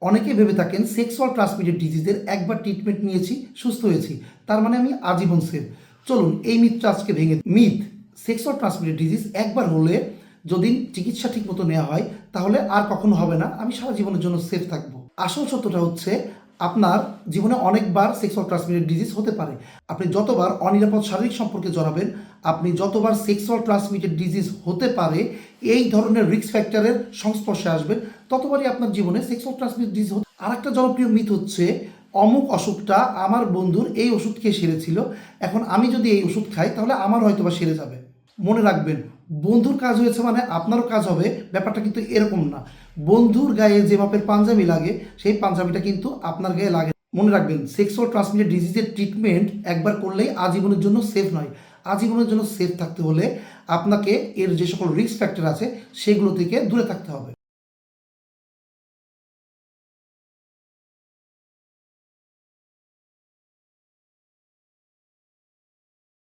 অনেকেই ভেবে থাকেন সেক্সুয়াল ট্রান্সমিটেড ডিজিজের একবার ট্রিটমেন্ট নিয়েছি, সুস্থ হয়েছি, তার মানে আমি আজীবন সেফ। চলুন এই মিথটা আজকে ভেঙে মিথ। সেক্সুয়াল ট্রান্সমিটেড ডিজিজ একবার হলে যদি চিকিৎসা ঠিক মতো নেওয়া হয় তাহলে আর কখনো হবে না, আমি সারা জীবনের জন্য সেফ থাকবো। আসল সত্যটা হচ্ছে আপনার জীবনে অনেকবার সেক্সুয়াল ট্রান্সমিটেড ডিজিজ হতে পারে। আপনি যতবার অনিরাপদ শারীরিক সম্পর্কে জড়াবেন, আপনি যতবার সেক্সুয়াল ট্রান্সমিটেড ডিজিজ হতে পারে এই ধরনের রিস্ক ফ্যাক্টরের সংস্পর্শে আসবেন, ততবারই আপনার জীবনে সেক্সুয়াল ট্রান্সমিটেড ডিজিজ হতে। আর একটা জনপ্রিয় মিথ হচ্ছে অমুক অসুখটা আমার বন্ধুর এই ওষুধ খেয়ে সেরেছিল, এখন আমি যদি এই ওষুধ খাই তাহলে আমার হয়তো বা সেরে যাবে। মনে রাখবেন, বন্ধুর কাজ হয়েছে মানে আপনারও কাজ হবে, ব্যাপারটা কিন্তু এরকম না। বন্ধুর গায়ে যে মাপের পাঞ্জাবি লাগে সেই পাঞ্জাবিটা কিন্তু আপনার গায়ে লাগে। মনে রাখবেন, সেক্সুয়াল ট্রান্সমিটেড ডিজিজের ট্রিটমেন্ট একবার করলেই আজীবনের জন্য সেফ নয়। আজীবনের জন্য সেফ থাকতে হলে আপনাকে এর যে সকল রিস্ক ফ্যাক্টর আছে সেগুলো থেকে দূরে থাকতে হবে।